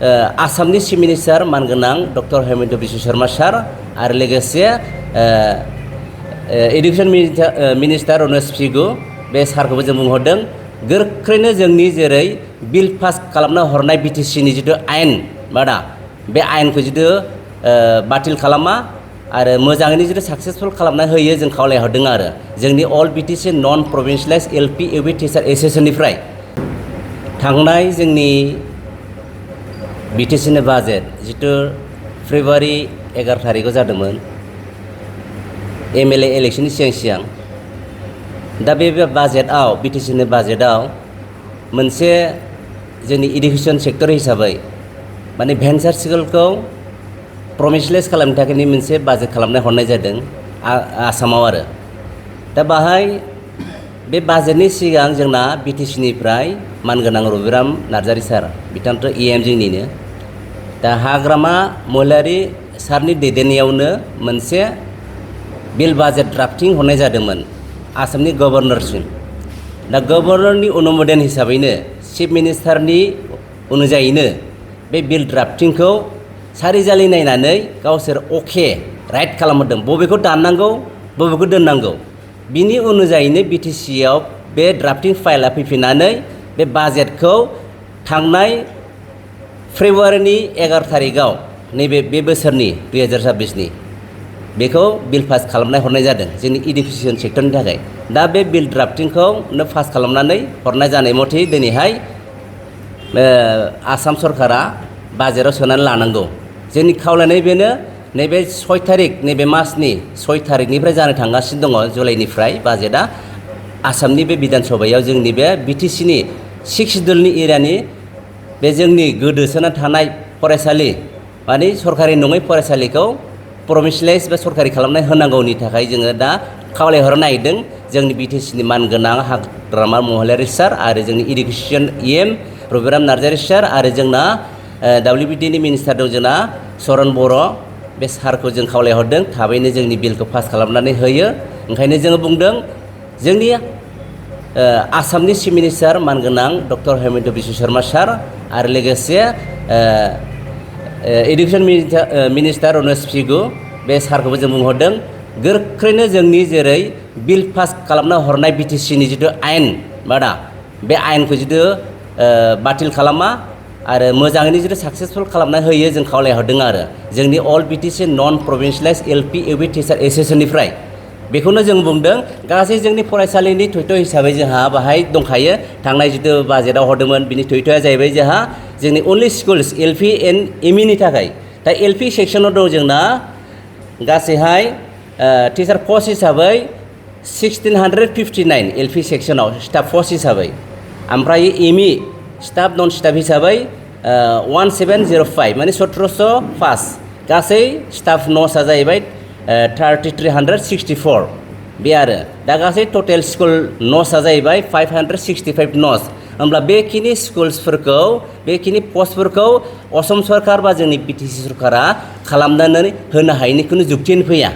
आसामनि chief minister मानगोनां doctor Hemant Biswa Sharma सार आरो लोगोसे एडुकेशन मिनिस्टार रमेश पिगु बे सारखौबो जों बुंहरदों गोख्रैनो जोंनि जेरै बिल पास खालामना हरनाय बिटिसिनि जिथु आयेन बादा बे आयेनखौ जिथु बातिल खालामा आरो मोजाङैनो जिथु साक्सेसफुल खालामना होयो जों खावलायहरदों आरो जोंनि अल बिटिसि नन प्रभिन्सियलाइज LP&UP टिचार एसोसिएशननिफ्राय थांनाय जोंनि बिटिसिनि बाजेट जिथु फेब्रुवारि 11 थारिखआव जादोंमोन MLA इलेक्शननि सिगां दा बे बाजेटआव बिटिसिनि बाजेटआव मोनसे जोंनि इडुकेशन सेक्टर हिसाबै माने भेन्सार स्कुलखौ प्रभिन्सियलाइज खालामनो थाखाय मोनसे बाजेट खालामना हरनाय जादों आसामाव आरो दा बाहाय बे बाजेटनि सिगां जोंना बिटिसिनिफ्राय मानगोनां रबिराम नार्जारि सार बिथांथ' EM जोंनिनो दा हाग्रामा महिलारि सारनि दैदेननायावनो मोनसे बिल बाजेट ड्राफ्टिं हरनाय जादोंमोन आसामनि गभर्नरसिम दा गभर्नरनि अनुमोदन हिसाबैनो चिफ मिनिस्टारनि अनुजायैनो बे बिल ड्राफ्टिंखौ सारिजालि नायनानै गावसोर अके राइट खालामहरदों बबेखौ दाननांगौ बबेखौ दोननांगौ बिनि अनुजायैनो बिटिसिआव बे ड्राफ्टिं फाइलआ फैफिननानै बे बाजेटखौ थांनाय फेब्रुवारिनि 11 थारिखआव नैबे बे बोसोरनि 2026नि बेखौ बिल पास खालामना हरनाय जादों जोंनि इडुकेशन सेक्टरनि थाखाय दा बे बिल ड्राफ्टिंखौ पास खालामनानै हरनाय जानाय मथे दिनैहाय आसाम सरकारा बाजेटआव सोनानै लानांगौ जोंनि खावलायनाय बेनो नैबे 6 थारिख नैबे मासनि 6 थारिखनिफ्राय जानो थांगासिनो दङ जुलाइनिफ्राय बाजेटआ आसामनि बे बिधान सभायाव जोंनि बे बिटिसिनि 6 सिडुलनि एरियानि बे जोंनि गोदोसोना थानाय फरायसालि माने सरकारि नङै फरायसालिखौ प्रभिन्सियलाइज बा सरकारि खालामना होनांगौनि थाखाय जोङो दा खावलायहरनो नागिरदों जोंनि बिटिसिनि मानगोनां हाग्रामा महिलारि सार आरो जोंनि इडुकेशन EM रबिराम नार्जारि सार आरो जोंना WBDनि मिनिस्टार दं जोंना चरन बर' बे सारखौ जों खावलायहरदों थाबैनो जोंनि बिलखौ पास खालामनानै होयो ओंखायनो जोङो बुंदों जोंनि आसामनि चिफ मिनिस्टार मानगोनां डक्टर हेमन्त बिश्व शर्मा सार आरो लोगोसे एडुकेशन मिनिस्टार रमेश पिगु बे सारखौबो जों बुंहरदों गोख्रैनो जोंनि जेरै बिल पास खालामना हरनाय बिटिसिनि जिथु आयेन बादा बे आयेनखौ जिथु बातिल खालामा आरो मोजाङैनो जिथु साक्सेसफुल खालामना होयो जों खावलायहरदों आरो जोंनि अल बिटिसि नन प्रभिन्सियलाइज LP&UP टिचार एसोसिएशननिफ्राय बेखौनो जों बुंदों गासै जोंनि फरायसालिनि थयथ' हिसाबै जोंहा बाहाय दंखायो थांनाय जिथु बाजेटआव हरदोंमोन बिनि थयथ'आ जाहैबाय जोंहा जोंनि अनलि स्कुल्स LP and ME थाखाय दा LP सेक्सनाव दं जोंना गासैहाय टिचार पस्ट हिसाबै 1659 LP सेक्सनाव स्टाफ पस्ट हिसाबै ओमफ्राय ME स्टाफ नन स्टाफ हिसाबै 1705 माने 1705 गासै स्टाफ नर्सआ जाहैबाय 3364 बे आरो दा गासै टटेल स्कुल नर्सआ जाहैबाय 565 नर्स होमब्ला बेखिनि स्कुल्सफोरखौ बेखिनि पस्टफोरखौ असम सरकार बा जोंनि बिटिसि सरकारा खालामनानै होनो हायैनि खुनु जुक्तियानो फैया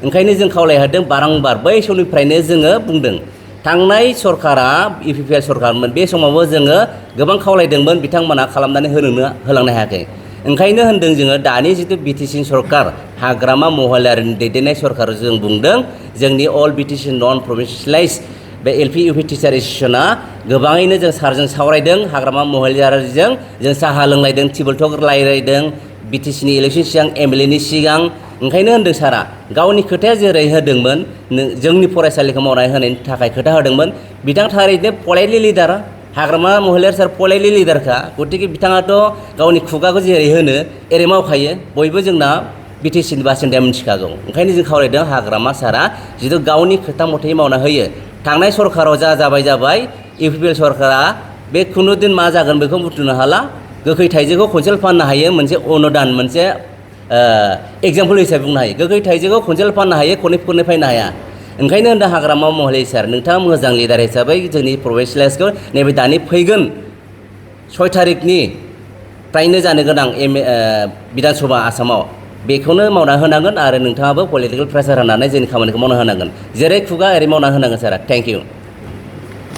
ओंखायनो जों खावलायहरदों बारंबार बै समनिफ्रायनो जोङो बुंदों थांनाय सरकारा UPPL सरकारमोन बे समावबो जोङो गोबां खावलायदोंमोन बिथांमोना खालामनानै होलांनो हायाखै ओंखायनो होनदों जोङो दानि जिथु बिटिसि सरकार हाग्रामा महिलारिनि दैदेननाय सरकार जों बुंदों जोंनि अल बिटिसि नन प्रभिन्सियलाइज बे LP&UP टिचार एसोसिएशना गोबाङैनो जों सारजों सावरायदों हाग्रामा महिलारिजों जों साहा लोंलायदों टेबोल टक रायलायदों बिटिसिनि इलेक्शन सिगां MLAनि सिगां ओंखायनो होनदों सारा गावनि खोथाया जेरै होदोंमोन जोंनि फरायसालिखौ मावनानै होनायनि थाखाय खोथा होदोंमोन बिथां थारैनो पलाइटलि लिडार हाग्रामा महिलारि सार पलाइटलि लिडारखा गतिके बिथाङाथ' गावनि खुगाखौ जेरै होनो एरै मावखायो बयबो जोंना बिटिसिनि बासिन्दाया मिथिखागौ ओंखायनो जों खावलायदों हाग्रामा सारा जिथु गावनि खोथा मथे मावना होयो थांनाय सरकाराव जाबाय UPPL सरकारा बे खुनु दिन मा जागोन बेखौ बुथुमनो हाला गोखै थाइजौखौ खनसेल फाननो हायो मोनसे अनुदान मोनसे एग्जाम्पल हिसाबै बुंनो हायो गोखै थाइजौखौ खनसेल फाननो हायो खननै फाननो हाया ओंखायनो होनदों हाग्रामा महिलारि सार नोंथाङा मोजां लिडार हिसाबै जोंनि प्रभिन्सियलाइजखौ नैबे दानि फैगोन 6 थारिखनि फ्रायनो जानो गोनां बिधान सभा आसामाव बेखौनो मावना होनांगोन आरो नोंथाङाबो पलिटिकेल प्रेसार होनानै जोंनि खामानिखौ मावना होनांगोन जेरै खुगा एरै मावना होनांगोन सारा थेंक इउ